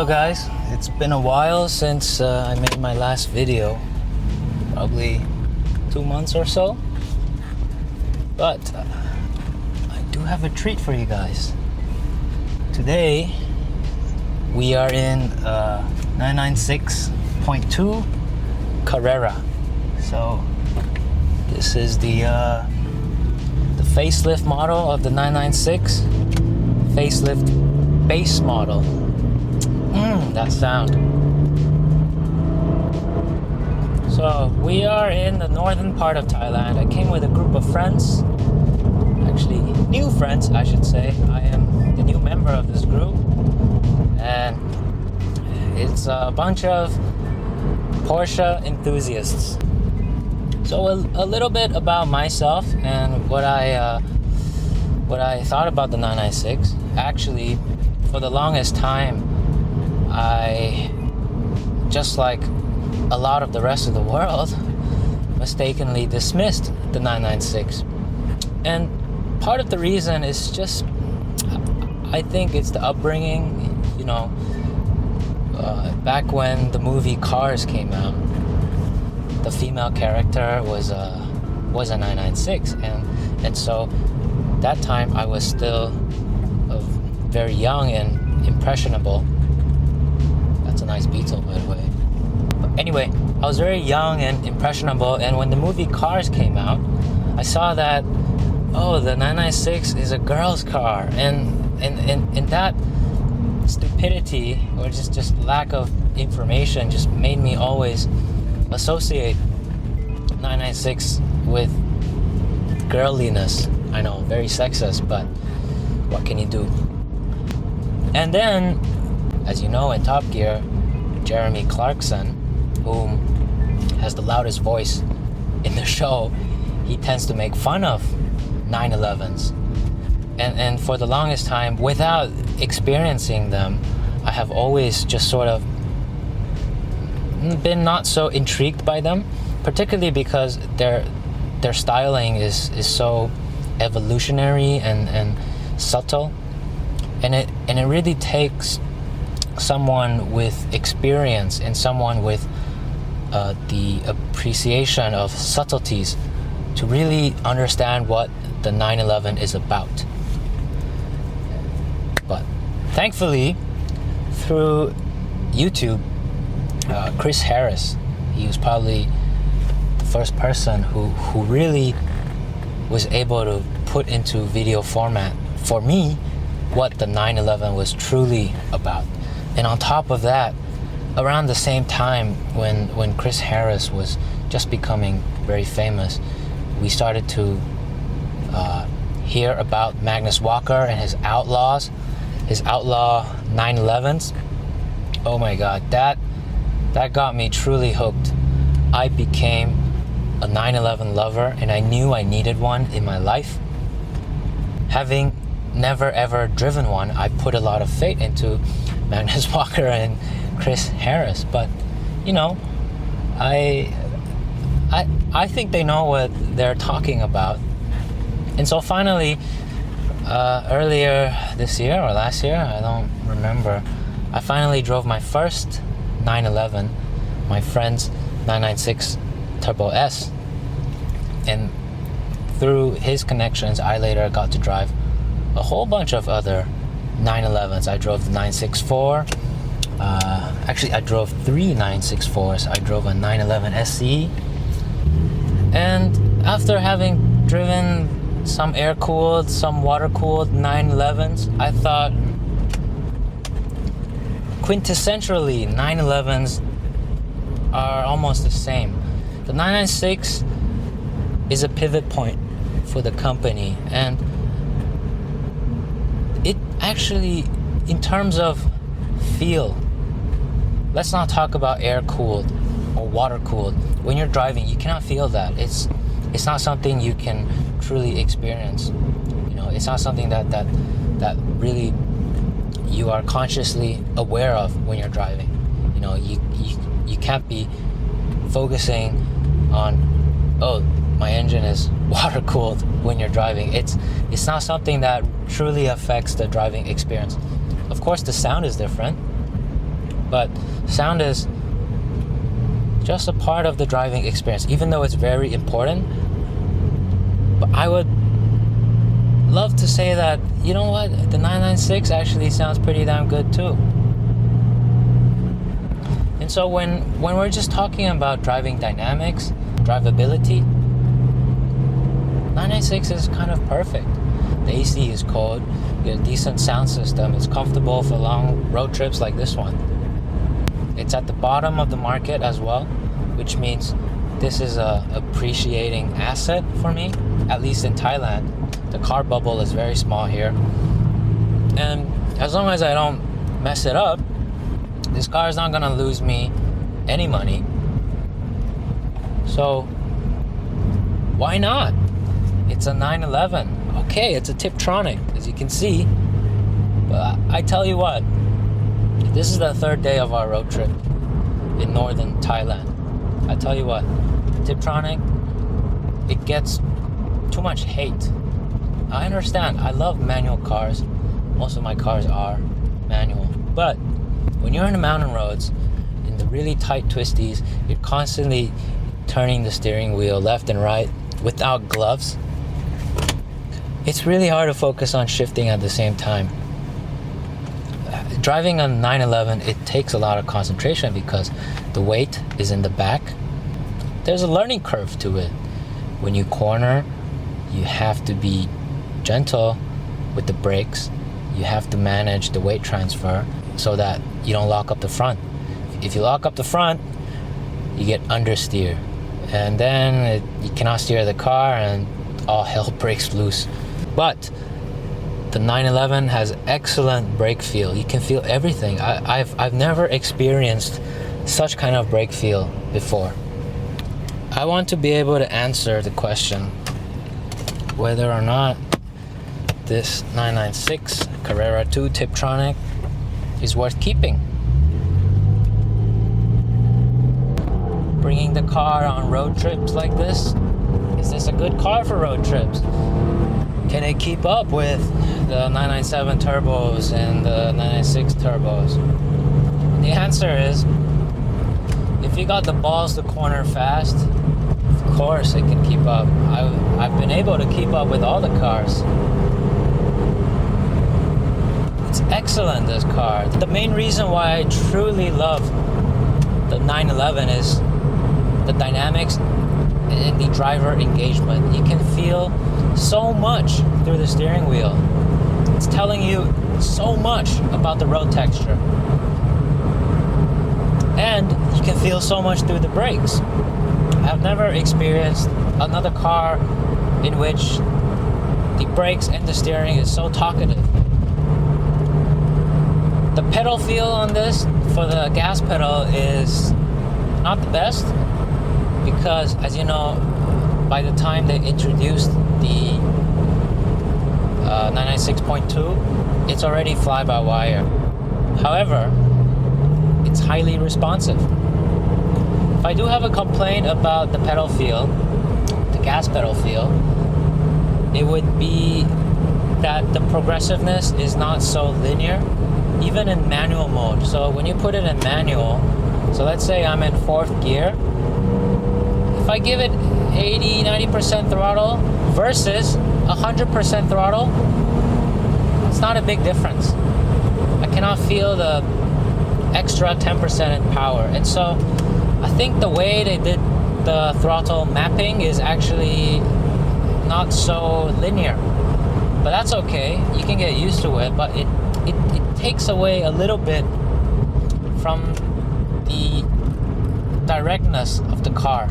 Hello guys, it's been a while since I made my last video, probably 2 months or so, but I do have a treat for you guys. Today we are in 996.2 Carrera. So this is the facelift model of the 996, facelift base model. That sound. So we are in the northern part of Thailand. I came with a group of friends, actually new friends I should say. I am the new member of this group, and it's a bunch of Porsche enthusiasts. So a little bit about myself and what I thought about the 996. Actually, for the longest time, I, just like a lot of the rest of the world, mistakenly dismissed the 996. And part of the reason is just, I think it's the upbringing. You know, back when the movie Cars came out, the female character was a 996, and so that time I was still very young and impressionable. That's a nice Beetle, by the way. But anyway, I was very young and impressionable, and when the movie Cars came out, I saw that, oh, the 996 is a girl's car, and that stupidity or just lack of information just made me always associate 996 with girliness. I know, very sexist, but what can you do? And then, as you know, in Top Gear, Jeremy Clarkson, who has the loudest voice in the show, he tends to make fun of 911s. And for the longest time, without experiencing them, I have always just sort of been not so intrigued by them, particularly because their styling is so evolutionary and subtle, and it really takes someone with experience and someone with the appreciation of subtleties to really understand what the 911 is about. But thankfully, through YouTube, Chris Harris, he was probably the first person who really was able to put into video format for me what the 911 was truly about. And on top of that, around the same time when Chris Harris was just becoming very famous, we started to hear about Magnus Walker and his outlaw 911s. Oh my God, that got me truly hooked. I became a 911 lover, and I knew I needed one in my life. Having never ever driven one, I put a lot of faith into Magnus Walker and Chris Harris, but you know, I think they know what they're talking about. And so finally, earlier this year or last year, I don't remember, I finally drove my first 911, my friend's 996 Turbo S, and through his connections, I later got to drive a whole bunch of other 911s. I drove the 964. Actually, I drove 3 964s. I drove a 911 SE. And after having driven some air-cooled, some water-cooled 911s, I thought quintessentially 911s are almost the same. The 996 is a pivot point for the company, and it actually, in terms of feel, let's not talk about air-cooled or water-cooled. When you're driving, you cannot feel that. It's not something you can truly experience. You know, it's not something that really you are consciously aware of when you're driving. You know, you can't be focusing on, oh, my engine is water cooled when you're driving. It's not something that truly affects the driving experience. Of course, the sound is different. But sound is just a part of the driving experience, even though it's very important. But I would love to say that, you know what, the 996 actually sounds pretty damn good too. And so when we're just talking about driving dynamics, drivability, 996 is kind of perfect. The AC is cold, you get a decent sound system, it's comfortable for long road trips like this one. It's at the bottom of the market as well, which means this is a appreciating asset for me, at least in Thailand. The car bubble is very small here. And as long as I don't mess it up, this car is not gonna lose me any money. So why not? It's a 911. Okay, it's a Tiptronic, as you can see. But I tell you what, this is the third day of our road trip in northern Thailand. I tell you what, Tiptronic, it gets too much hate. I understand, I love manual cars. Most of my cars are manual. But when you're in the mountain roads, in the really tight twisties, you're constantly turning the steering wheel left and right without gloves. It's really hard to focus on shifting at the same time. Driving a 911, it takes a lot of concentration because the weight is in the back. There's a learning curve to it. When you corner, you have to be gentle with the brakes. You have to manage the weight transfer so that you don't lock up the front. If you lock up the front, you get understeer. And then you cannot steer the car and all hell breaks loose. But the 911 has excellent brake feel. You can feel everything. I've never experienced such kind of brake feel before. I want to be able to answer the question whether or not this 996 Carrera 2 Tiptronic is worth keeping. Bringing the car on road trips like this, is this a good car for road trips? Can it keep up with the 997 turbos and the 996 turbos? The answer is, if you got the balls to corner fast, of course it can keep up. I've been able to keep up with all the cars. It's excellent, this car. The main reason why I truly love the 911 is the dynamics and the driver engagement. You can feel so much through the steering wheel. It's telling you so much about the road texture. And you can feel so much through the brakes. I've never experienced another car in which the brakes and the steering is so talkative. The pedal feel on this for the gas pedal is not the best because, as you know, by the time they introduced the 996.2, it's already fly-by-wire. However, it's highly responsive. If I do have a complaint about the pedal feel, the gas pedal feel, it would be that the progressiveness is not so linear, even in manual mode. So when you put it in manual, so let's say I'm in 4th gear, if I give it 80-90% throttle versus 100% throttle, it's not a big difference. I cannot feel the extra 10% in power. And so I think the way they did the throttle mapping is actually not so linear. But that's okay, you can get used to it, but it takes away a little bit from the directness of the car.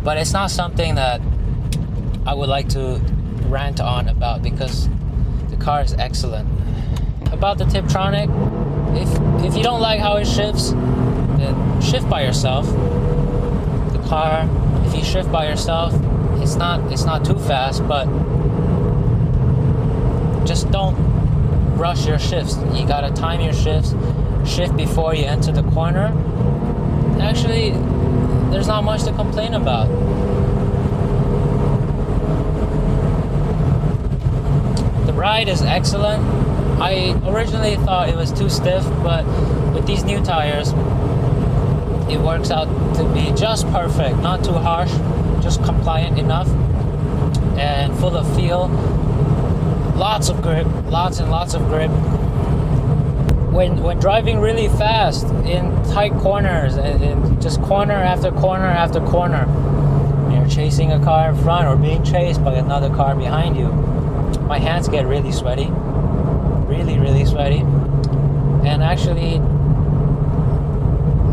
But it's not something that I would like to rant on about because the car is excellent. About the Tiptronic, if you don't like how it shifts, then shift by yourself. The car, if you shift by yourself, it's not too fast, but just don't rush your shifts. You gotta time your shifts, shift before you enter the corner. Actually, there's not much to complain about. The ride is excellent. I originally thought it was too stiff, but with these new tires, it works out to be just perfect, not too harsh, just compliant enough, and full of feel. Lots of grip, lots and lots of grip. When driving really fast in tight corners, and just corner after corner after corner, when you're chasing a car in front or being chased by another car behind you, my hands get really sweaty, really sweaty. And actually,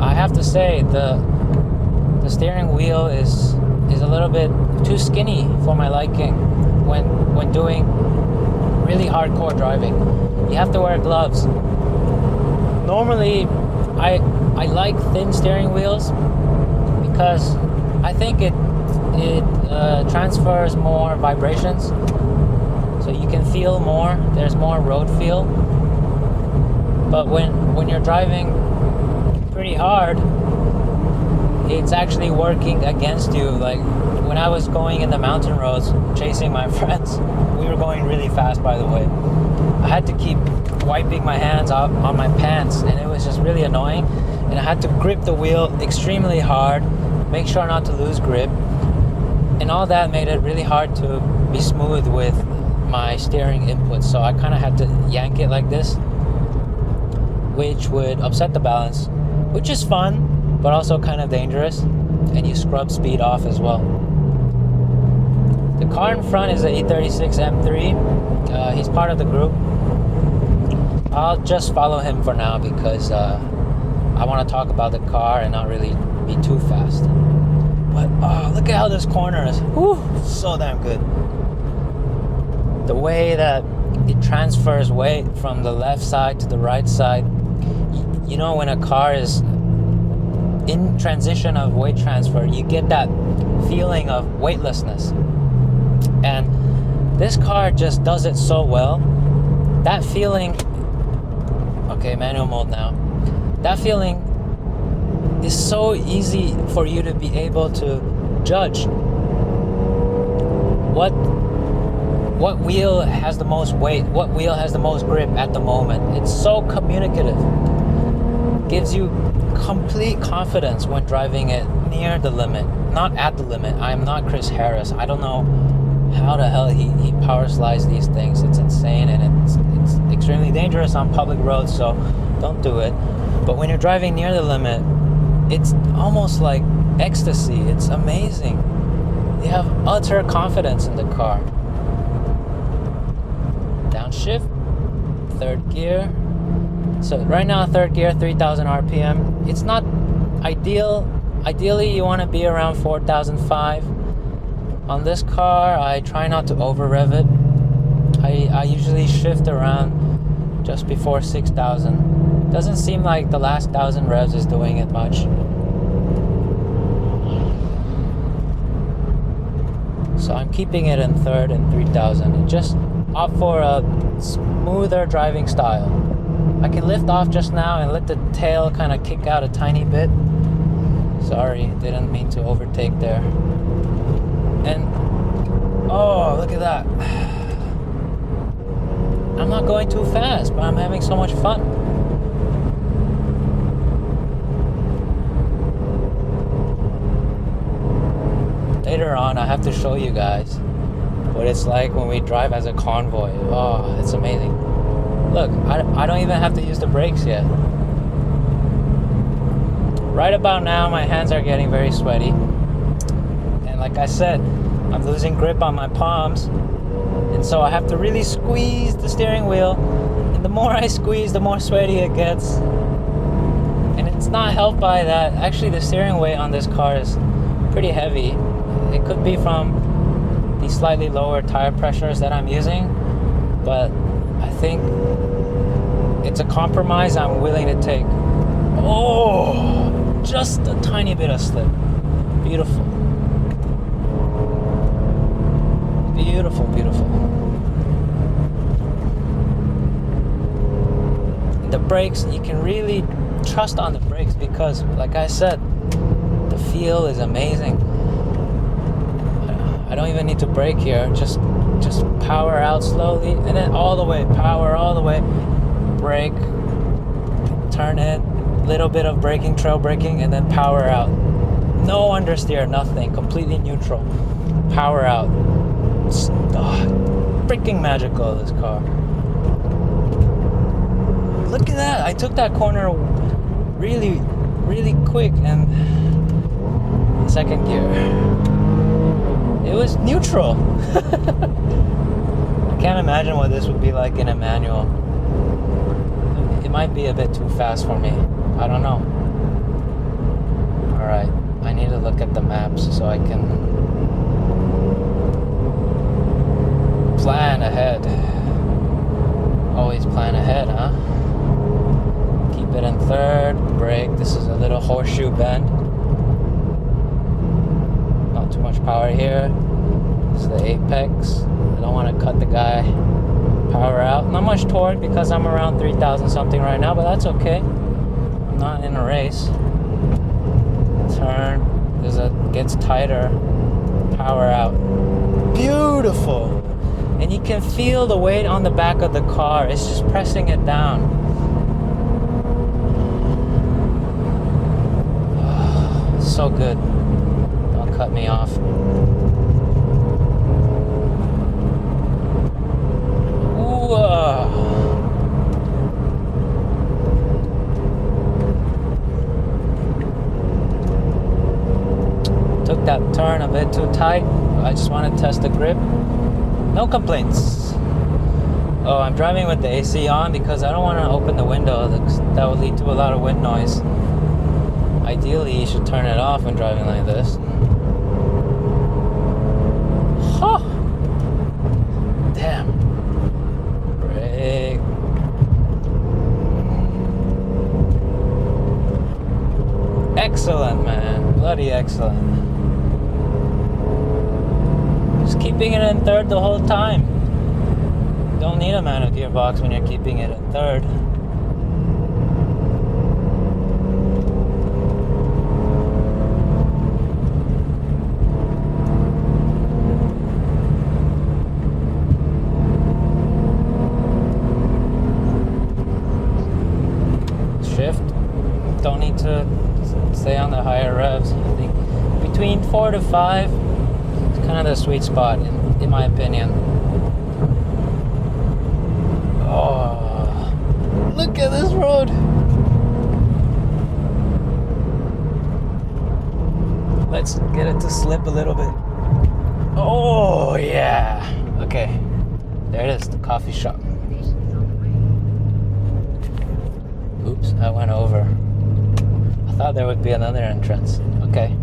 I have to say the steering wheel is a little bit too skinny for my liking when doing really hardcore driving. You have to wear gloves. Normally, I like thin steering wheels because I think it transfers more vibrations, so you can feel more. There's more road feel. But when you're driving pretty hard, it's actually working against you. Like when I was going in the mountain roads chasing my friends, we were going really fast, by the way. I had to keep wiping my hands out on my pants, and it was just really annoying. And I had to grip the wheel extremely hard, make sure not to lose grip, and all that made it really hard to be smooth with my steering input. So I kind of had to yank it like this, which would upset the balance, which is fun, but also kind of dangerous, and you scrub speed off as well. The car in front is a E36 M3. He's part of the group. I'll just follow him for now because I want to talk about the car and not really be too fast. But look at how this corner is. Whew, so damn good. The way that it transfers weight from the left side to the right side. You know, when a car is in transition of weight transfer, you get that feeling of weightlessness. And this car just does it so well. That feeling, okay, manual mode now. That feeling is so easy for you to be able to judge what wheel has the most weight, what wheel has the most grip at the moment. It's so communicative. Gives you complete confidence when driving it near the limit, not at the limit. I am not Chris Harris. I don't know how the hell he power slides these things. It's insane, and it's extremely dangerous on public roads, so don't do it. But when you're driving near the limit, it's almost like ecstasy. It's amazing. You have utter confidence in the car. Downshift, third gear. So right now, third gear, 3,000 RPM. It's not ideal. Ideally, you want to be around 4,005. On this car, I try not to over rev it. I usually shift around just before 6,000. Doesn't seem like the last 1,000 revs is doing it much. So I'm keeping it in third and 3,000 and just opt for a smoother driving style. I can lift off just now and let the tail kind of kick out a tiny bit. Sorry, didn't mean to overtake there. And oh, look at that. I'm not going too fast, but I'm having so much fun. Later on, I have to show you guys what it's like when we drive as a convoy. Oh, it's amazing. Look, I don't even have to use the brakes yet. Right about now, my hands are getting very sweaty. And like I said, I'm losing grip on my palms. And so I have to really squeeze the steering wheel. And the more I squeeze, the more sweaty it gets. And it's not helped by that. Actually, the steering weight on this car is pretty heavy. It could be from the slightly lower tire pressures that I'm using. But I think it's a compromise I'm willing to take. Oh, just a tiny bit of slip. Beautiful. Beautiful, beautiful. The brakes, you can really trust on the brakes because, like I said, the feel is amazing. I don't even need to brake here. Just just power out slowly, and then all the way, power all the way, brake, turn it, little bit of braking, trail braking, and then power out. No understeer, nothing, completely neutral. Power out. Freaking magical, this car. Look at that, I took that corner really, really quick, and second gear. It was neutral. I can't imagine what this would be like in a manual. It might be a bit too fast for me. I don't know. Alright, I need to look at the maps so I can plan ahead. Always plan ahead, huh? Keep it in third, brake. This is a little horseshoe bend. Not too much power here. This is the apex. I don't want to cut the guy. Power out. Not much torque because I'm around 3,000 something right now, but that's okay. I'm not in a race. Turn. Gets tighter. Power out. Beautiful. And you can feel the weight on the back of the car. It's just pressing it down. So good. Don't cut me off. Took that turn a bit too tight. I just want to test the grip. No complaints. Oh, I'm driving with the AC on because I don't want to open the window. That would lead to a lot of wind noise. Ideally, you should turn it off when driving like this. Huh. Damn. Brake. Excellent, man. Bloody excellent. Just keeping it in third the whole time. Don't need a manual gearbox when you're keeping it in third. Shift. Don't need to stay on the higher revs. I think between 4 to 5 is kind of the sweet spot in my opinion. Oh, look at this road. Let's get it to slip a little bit. Oh yeah. Okay, there it is, the coffee shop. Oops, I went over. I thought there would be another entrance. Okay.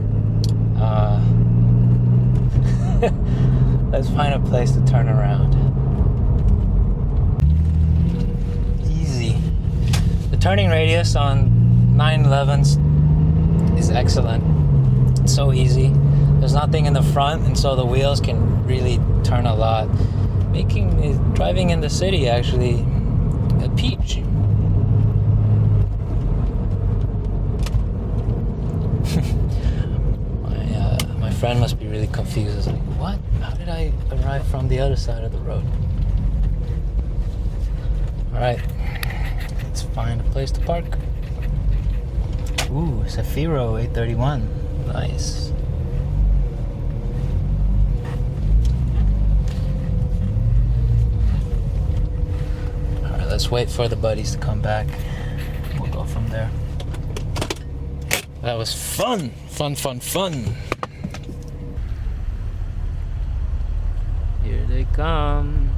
Let's find a place to turn around. Easy. The turning radius on 911s is excellent. It's so easy. There's nothing in the front, and so the wheels can really turn a lot, making driving in the city actually a peach. My friend must be really confused. It's like, what? How did I arrive from the other side of the road? Alright, let's find a place to park. Ooh, Zafiro 831. Nice. Alright, let's wait for the buddies to come back. We'll go from there. That was fun! Fun. Here they come.